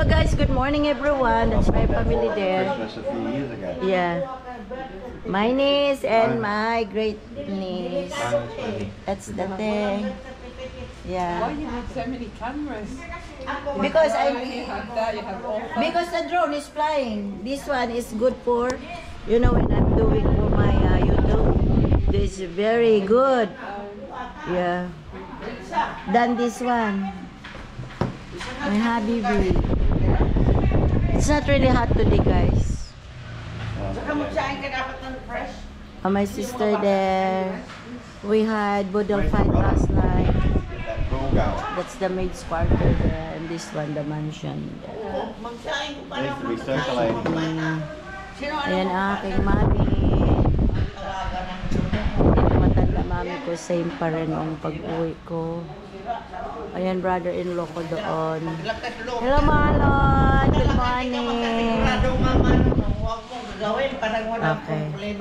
Hello guys, good morning everyone. That's my family there. Christmas a few years ago. Yeah. My niece and my great niece. That's the thing. Why Yeah. you need so many cameras? Because You have that, you have all because the drone is flying. This one is good for, you know, when I'm doing for my YouTube. This is very good. Yeah. Than this one. My habibi. It's not really hot today, guys. My sister there. We had Budol fight last night. That roll going. That's the maid's quarter there. And this one, the mansion. Needs to be circulating. Ayan ang aking mami. Hindi na matanda mami ko. Same pa rin ang pag-uwi ko. Ayan, brother-in-law ko doon. Hello, Marlon! Good morning! Okay.